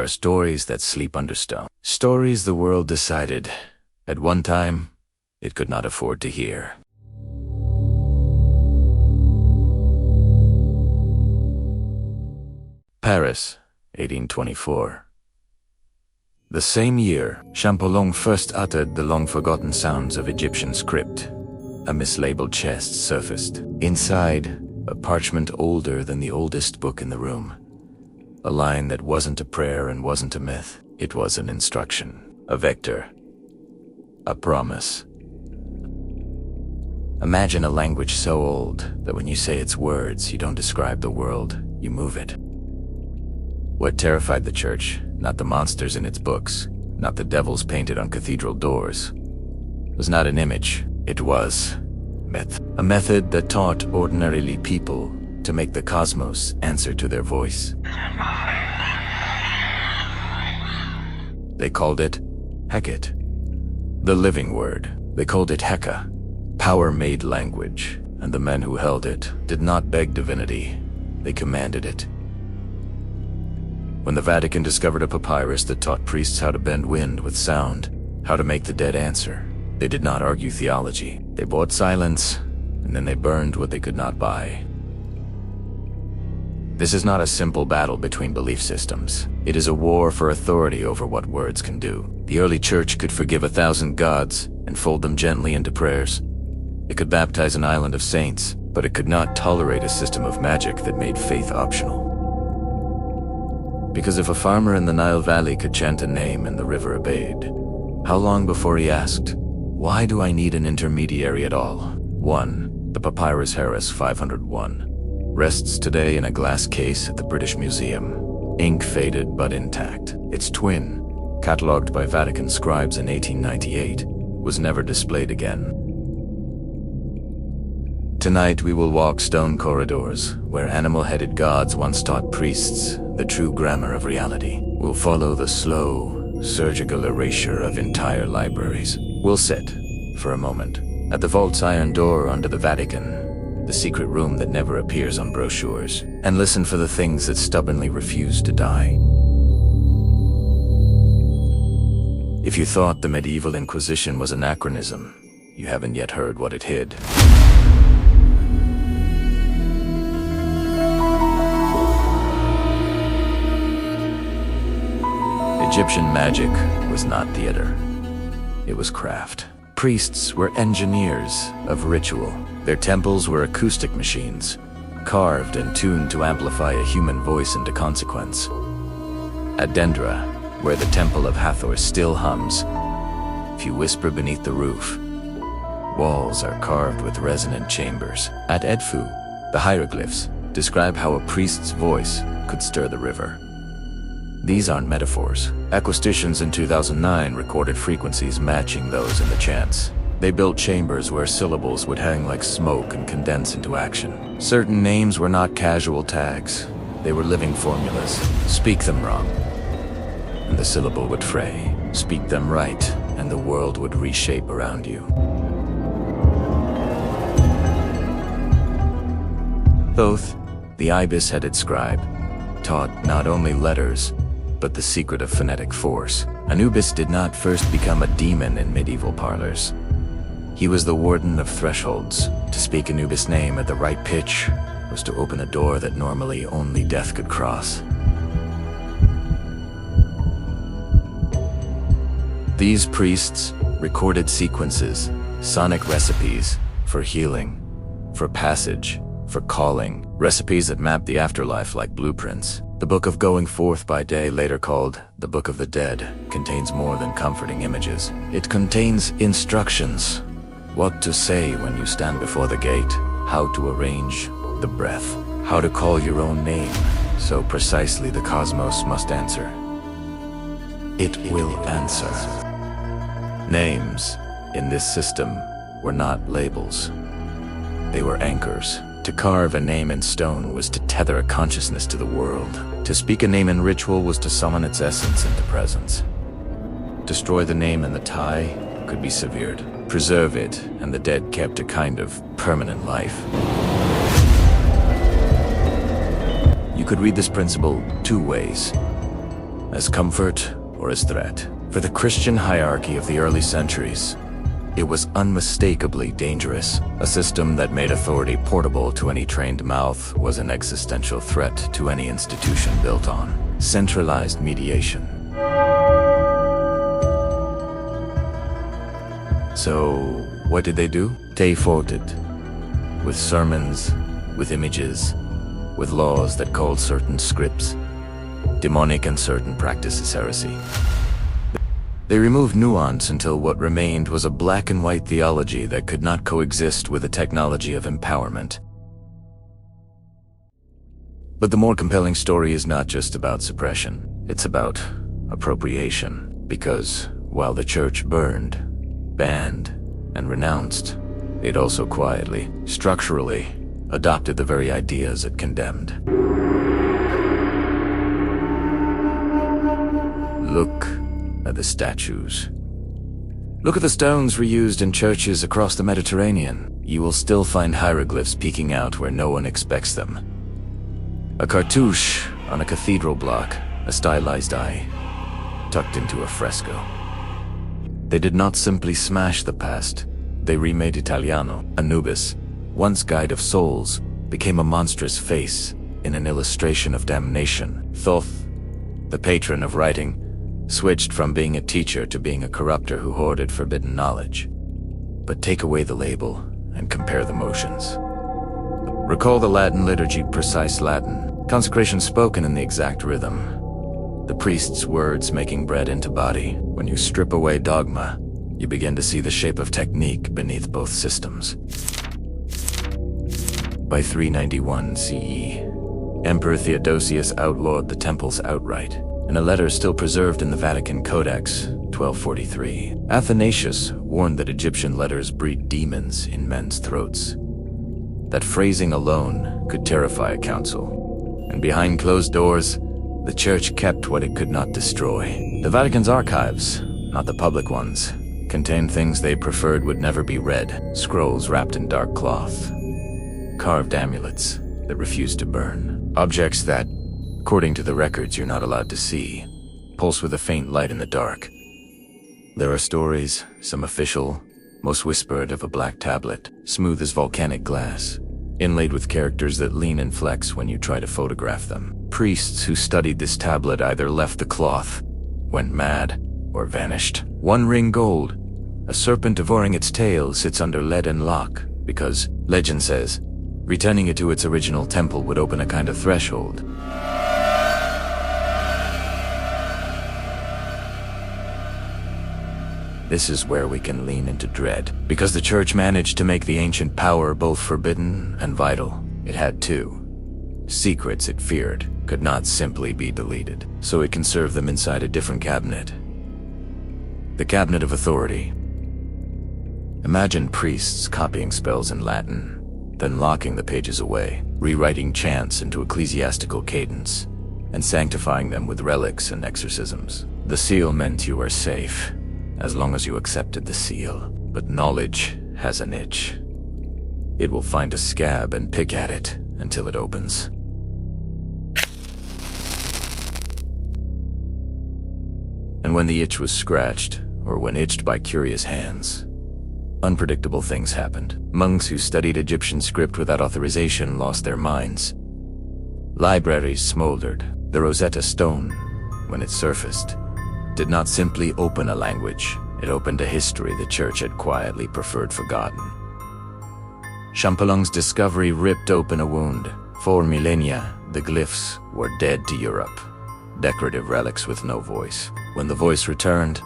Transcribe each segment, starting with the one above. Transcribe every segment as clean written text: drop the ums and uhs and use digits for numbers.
There are stories that sleep under stone. Stories the world decided, at one time, it could not afford to hear. Paris, 1824. The same year, Champollion first uttered the long-forgotten sounds of Egyptian script. A mislabeled chest surfaced. Inside, a parchment older than the oldest book in the room. A line that wasn't a prayer and wasn't a myth. It was an instruction, a vector, a promise. Imagine a language so old that when you say its words, you don't describe the world, you move it. What terrified the church, not the monsters in its books, not the devils painted on cathedral doors, was not an image, it was myth. A method that taught ordinarily people to make the cosmos answer to their voice. They called it Heket, the living word. They called it Heka, power-made language, and the men who held it did not beg divinity, they commanded it. When the Vatican discovered a papyrus that taught priests how to bend wind with sound, how to make the dead answer, they did not argue theology. They bought silence, and then they burned what they could not buy. This is not a simple battle between belief systems. It is a war for authority over what words can do. The early church could forgive 1,000 gods and fold them gently into prayers. It could baptize an island of saints, but it could not tolerate a system of magic that made faith optional. Because if a farmer in the Nile Valley could chant a name and the river obeyed, how long before he asked, "Why do I need an intermediary at all?" 1. The Papyrus Harris 501 rests today in a glass case at the British Museum, ink faded but intact. Its twin, catalogued by Vatican scribes in 1898, was never displayed again. Tonight we will walk stone corridors where animal-headed gods once taught priests the true grammar of reality. We'll follow the slow, surgical erasure of entire libraries. We'll sit, for a moment, at the vault's iron door under the Vatican, the secret room that never appears on brochures, and listen for the things that stubbornly refuse to die. If you thought the medieval Inquisition was anachronism, you haven't yet heard what it hid. Egyptian magic was not theater. It was craft. Priests were engineers of ritual. Their temples were acoustic machines, carved and tuned to amplify a human voice into consequence. At Dendera, where the temple of Hathor still hums, if you whisper beneath the roof, walls are carved with resonant chambers. At Edfu, the hieroglyphs describe how a priest's voice could stir the river. These aren't metaphors. Acousticians in 2009 recorded frequencies matching those in the chants. They built chambers where syllables would hang like smoke and condense into action. Certain names were not casual tags. They were living formulas. Speak them wrong, and the syllable would fray. Speak them right, and the world would reshape around you. Thoth, the ibis-headed scribe, taught not only letters, but the secret of phonetic force. Anubis did not first become a demon in medieval parlors. He was the warden of thresholds. To speak Anubis' name at the right pitch was to open a door that normally only death could cross. These priests recorded sequences, sonic recipes for healing, for passage, for calling, recipes that mapped the afterlife like blueprints. The Book of Going Forth by Day, later called the Book of the Dead, contains more than comforting images. It contains instructions. What to say when you stand before the gate, how to arrange the breath, how to call your own name, so precisely the cosmos must answer. It will answer. Names, in this system, were not labels. They were anchors. To carve a name in stone was to tether a consciousness to the world. To speak a name in ritual was to summon its essence into presence. Destroy the name and the tie could be severed. Preserve it, and the dead kept a kind of permanent life. You could read this principle two ways. as comfort or as threat. For the Christian hierarchy of the early centuries, it was unmistakably dangerous. A system that made authority portable to any trained mouth was an existential threat to any institution built on centralized mediation. So, what did they do? They fought it. With sermons, with images, with laws that called certain scripts demonic and certain practices heresy. They removed nuance until what remained was a black and white theology that could not coexist with the technology of empowerment. But the more compelling story is not just about suppression, it's about appropriation. Because while the church burned, banned, and renounced, it also quietly, structurally, adopted the very ideas it condemned. Look at the statues. Look at the stones reused in churches across the Mediterranean. You will still find hieroglyphs peeking out where no one expects them. A cartouche on a cathedral block, a stylized eye, tucked into a fresco. They did not simply smash the past, they remade Italiano. Anubis, once guide of souls, became a monstrous face in an illustration of damnation. Thoth, the patron of writing, switched from being a teacher to being a corrupter who hoarded forbidden knowledge. But take away the label and compare the motions. Recall the Latin liturgy, precise Latin, consecration spoken in the exact rhythm. The priest's words making bread into body. When you strip away dogma, you begin to see the shape of technique beneath both systems. By 391 CE, Emperor Theodosius outlawed the temples outright. In a letter still preserved in the Vatican Codex, 1243, Athanasius warned that Egyptian letters breed demons in men's throats. That phrasing alone could terrify a council. And behind closed doors, the church kept what it could not destroy. The Vatican's archives, not the public ones, contained things they preferred would never be read. Scrolls wrapped in dark cloth. Carved amulets that refused to burn. Objects that, according to the records, you're not allowed to see, pulse with a faint light in the dark. There are stories, some official, most whispered, of a black tablet, smooth as volcanic glass, inlaid with characters that lean and flex when you try to photograph them. Priests who studied this tablet either left the cloth, went mad, or vanished. One ring gold, a serpent devouring its tail, sits under lead and lock, because, legend says, returning it to its original temple would open a kind of threshold. This is where we can lean into dread, because the church managed to make the ancient power both forbidden and vital. It had two. Secrets it feared could not simply be deleted, so it conserved them inside a different cabinet. The cabinet of authority. Imagine priests copying spells in Latin, then locking the pages away, rewriting chants into ecclesiastical cadence, and sanctifying them with relics and exorcisms. The seal meant you were safe, as long as you accepted the seal. But knowledge has an itch. It will find a scab and pick at it until it opens. And when the itch was scratched, or when itched by curious hands, unpredictable things happened. Monks who studied Egyptian script without authorization lost their minds. Libraries smoldered. The Rosetta Stone, when it surfaced, did not simply open a language, it opened a history the church had quietly preferred forgotten. Champolliong's discovery ripped open a wound. For millennia, the glyphs were dead to Europe, decorative relics with no voice. When the voice returned,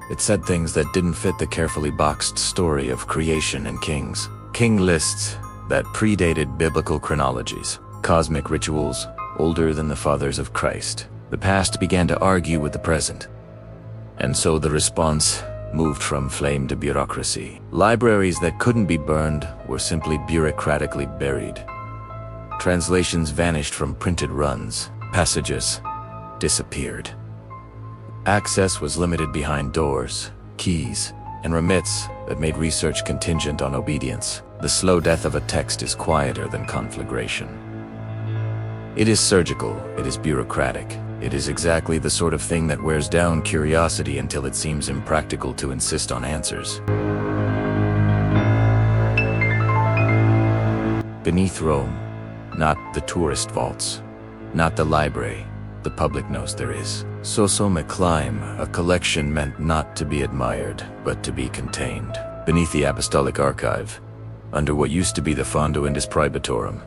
it said things that didn't fit the carefully boxed story of creation and kings. King lists that predated biblical chronologies, cosmic rituals older than the fathers of Christ. The past began to argue with the present. And so the response moved from flame to bureaucracy. Libraries that couldn't be burned were simply bureaucratically buried. Translations vanished from printed runs. Passages disappeared. Access was limited behind doors, keys, and remits that made research contingent on obedience. The slow death of a text is quieter than conflagration. It is surgical, it is bureaucratic, It is exactly the sort of thing that wears down curiosity until it seems impractical to insist on answers. Beneath Rome, not the tourist vaults, not the library, the public knows there is. Soso Maclime, a collection meant not to be admired, but to be contained. Beneath the Apostolic Archive, under what used to be the Fondo Indus Praebatorum,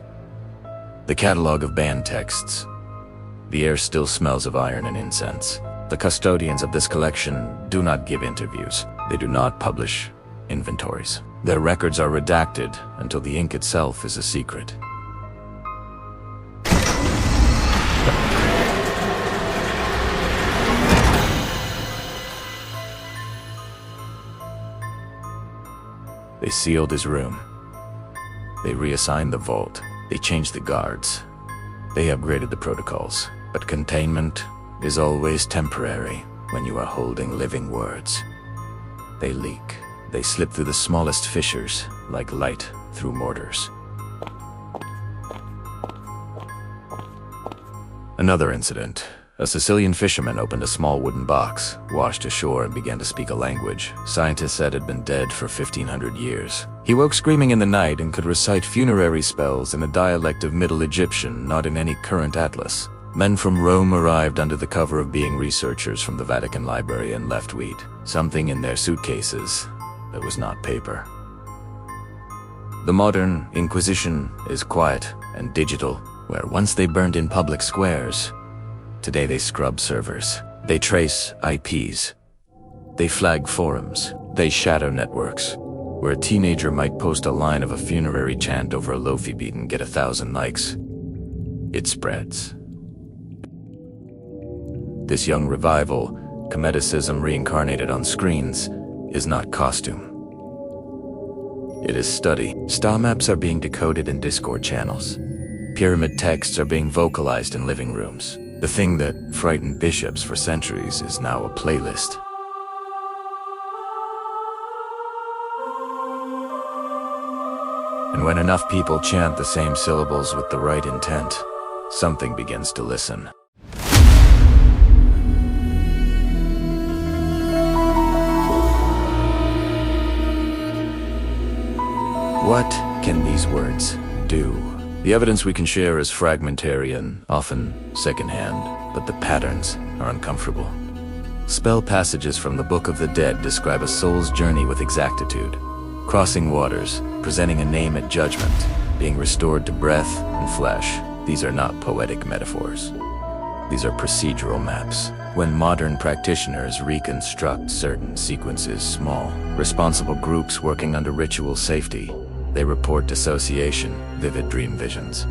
the catalogue of banned texts. The air still smells of iron and incense. The custodians of this collection do not give interviews. They do not publish inventories. Their records are redacted until the ink itself is a secret. They sealed his room. They reassigned the vault. They changed the guards. They upgraded the protocols. But containment is always temporary when you are holding living words. They leak. They slip through the smallest fissures, like light through mortars. Another incident. A Sicilian fisherman opened a small wooden box, washed ashore, and began to speak a language scientists said had been dead for 1,500 years. He woke screaming in the night and could recite funerary spells in a dialect of Middle Egyptian not in any current atlas. Men from Rome arrived under the cover of being researchers from the Vatican library and left wheat, something in their suitcases that was not paper. The modern Inquisition is quiet and digital, where once they burned in public squares, today they scrub servers. They trace IPs. They flag forums. They shadow networks. Where a teenager might post a line of a funerary chant over a lofi beat and get 1,000 likes, it spreads. This young revival, Kemeticism reincarnated on screens, is not costume. It is study. Star maps are being decoded in Discord channels. Pyramid texts are being vocalized in living rooms. The thing that frightened bishops for centuries is now a playlist. And when enough people chant the same syllables with the right intent, something begins to listen. What can these words do? The evidence we can share is fragmentary and often secondhand, but the patterns are uncomfortable. Spell passages from the Book of the Dead describe a soul's journey with exactitude. Crossing waters, presenting a name at judgment, being restored to breath and flesh. These are not poetic metaphors. These are procedural maps. When modern practitioners reconstruct certain sequences, small, responsible groups working under ritual safety, they report dissociation, vivid dream visions,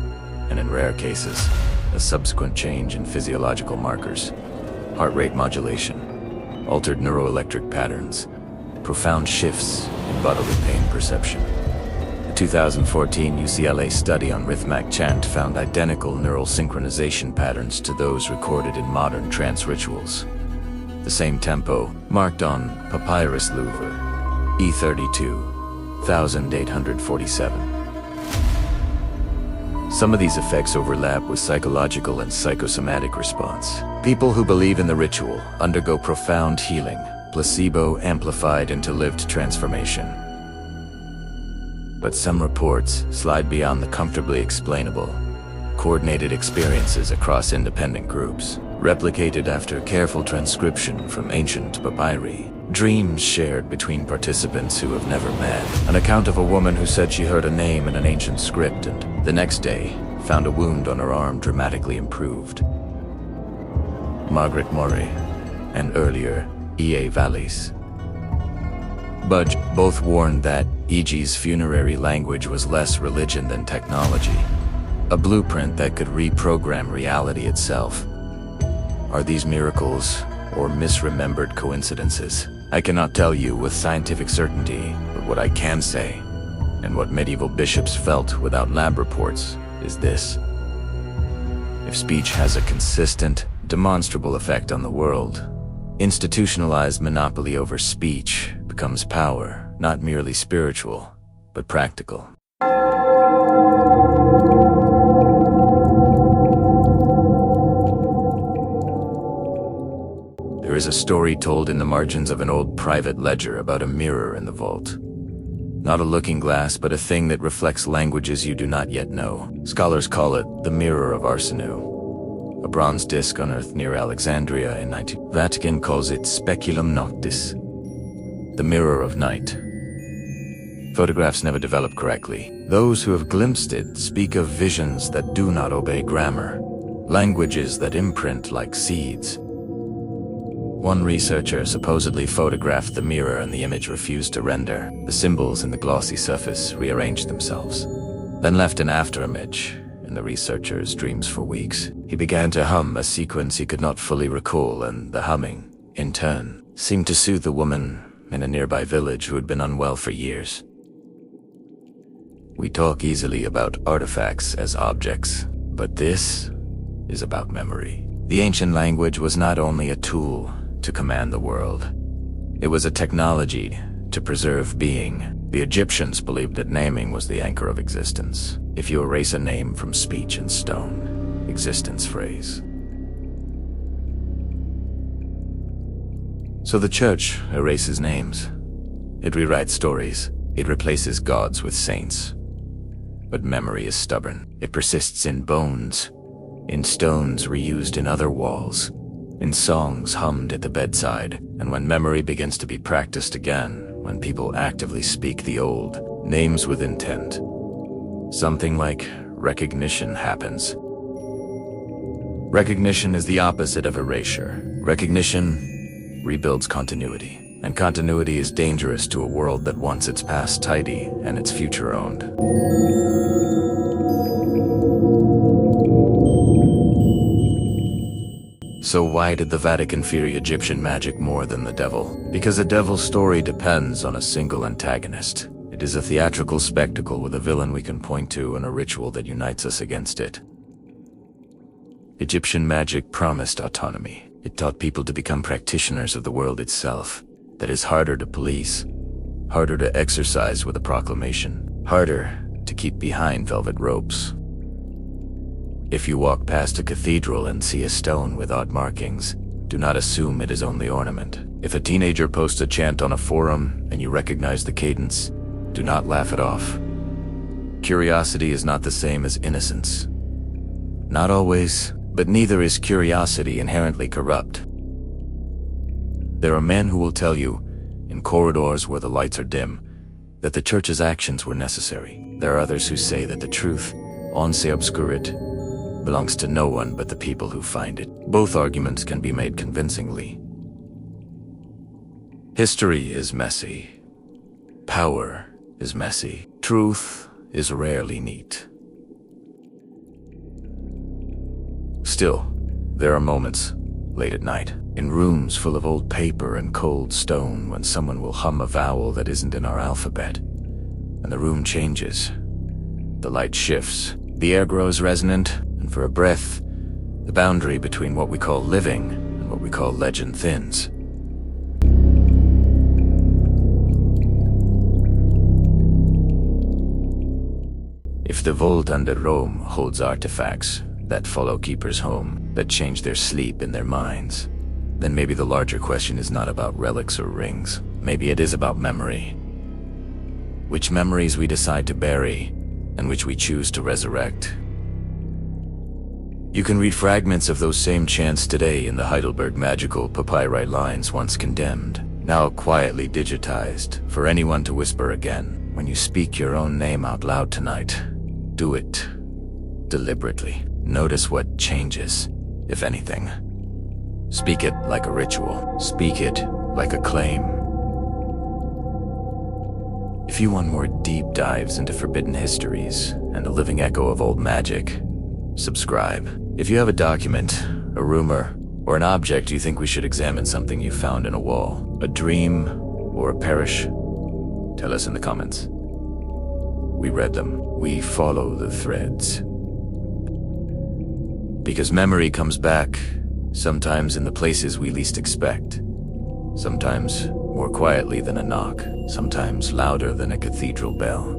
and in rare cases, a subsequent change in physiological markers, heart rate modulation, altered neuroelectric patterns, profound shifts in bodily pain perception. A 2014 UCLA study on Rhythmac chant found identical neural synchronization patterns to those recorded in modern trance rituals. The same tempo, marked on Papyrus Louvre, E32, 1847. Some of these effects overlap with psychological and psychosomatic response. People who believe in the ritual undergo profound healing, placebo amplified into lived transformation. But some reports slide beyond the comfortably explainable. Coordinated experiences across independent groups, replicated after careful transcription from ancient papyri. Dreams shared between participants who have never met. An account of a woman who said she heard a name in an ancient script and, the next day, found a wound on her arm dramatically improved. Margaret Murray, and earlier, E.A. Vallis. Budge both warned that E.G.'s funerary language was less religion than technology, a blueprint that could reprogram reality itself. Are these miracles or misremembered coincidences? I cannot tell you with scientific certainty, but what I can say, and what medieval bishops felt without lab reports, is this. If speech has a consistent, demonstrable effect on the world, institutionalized monopoly over speech becomes power, not merely spiritual, but practical. There is a story told in the margins of an old private ledger about a mirror in the vault. Not a looking glass, but a thing that reflects languages you do not yet know. Scholars call it the Mirror of Arsinoe, a bronze disc unearthed near Alexandria in 19... Vatican calls it Speculum Noctis, the Mirror of Night. Photographs never develop correctly. Those who have glimpsed it speak of visions that do not obey grammar, languages that imprint like seeds. One researcher supposedly photographed the mirror and the image refused to render. The symbols in the glossy surface rearranged themselves, then left an afterimage in the researcher's dreams for weeks. He began to hum a sequence he could not fully recall, and the humming, in turn, seemed to soothe the woman in a nearby village who had been unwell for years. We talk easily about artifacts as objects, but this is about memory. The ancient language was not only a tool to command the world, it was a technology to preserve being. The Egyptians believed that naming was the anchor of existence. If you erase a name from speech and stone, existence frays. So the church erases names. It rewrites stories. It replaces gods with saints. But memory is stubborn. It persists in bones, in stones reused in other walls, in songs hummed at the bedside. And when memory begins to be practiced again, when people actively speak the old names with intent, something like recognition happens. Recognition is the opposite of erasure. Recognition rebuilds continuity, and continuity is dangerous to a world that wants its past tidy and its future owned. So why did the Vatican fear Egyptian magic more than the devil? Because a devil's story depends on a single antagonist. It is a theatrical spectacle with a villain we can point to and a ritual that unites us against it. Egyptian magic promised autonomy. It taught people to become practitioners of the world itself. That is harder to police, harder to exercise with a proclamation, harder to keep behind velvet ropes. If you walk past a cathedral and see a stone with odd markings, do not assume it is only ornament. If a teenager posts a chant on a forum and you recognize the cadence, do not laugh it off. Curiosity is not the same as innocence. Not always, but neither is curiosity inherently corrupt. There are men who will tell you, in corridors where the lights are dim, that the church's actions were necessary. There are others who say that the truth, once obscurit, belongs to no one but the people who find it. Both arguments can be made convincingly. History is messy. Power is messy. Truth is rarely neat. Still, there are moments, late at night, in rooms full of old paper and cold stone, when someone will hum a vowel that isn't in our alphabet, and the room changes. The light shifts, the air grows resonant, and for a breath, the boundary between what we call living and what we call legend thins. If the vault under Rome holds artifacts that follow keepers home, that change their sleep in their minds, then maybe the larger question is not about relics or rings. Maybe it is about memory. Which memories we decide to bury, and which we choose to resurrect. You can read fragments of those same chants today in the Heidelberg magical papyri lines once condemned, now quietly digitized for anyone to whisper again. When you speak your own name out loud tonight, do it deliberately. Notice what changes, if anything. Speak it like a ritual. Speak it like a claim. If you want more deep dives into forbidden histories and a living echo of old magic, subscribe. If you have a document, a rumor, or an object you think we should examine, something you found in a wall, a dream, or a parish, tell us in the comments. We read them. We follow the threads. Because memory comes back, sometimes in the places we least expect. Sometimes more quietly than a knock, sometimes louder than a cathedral bell.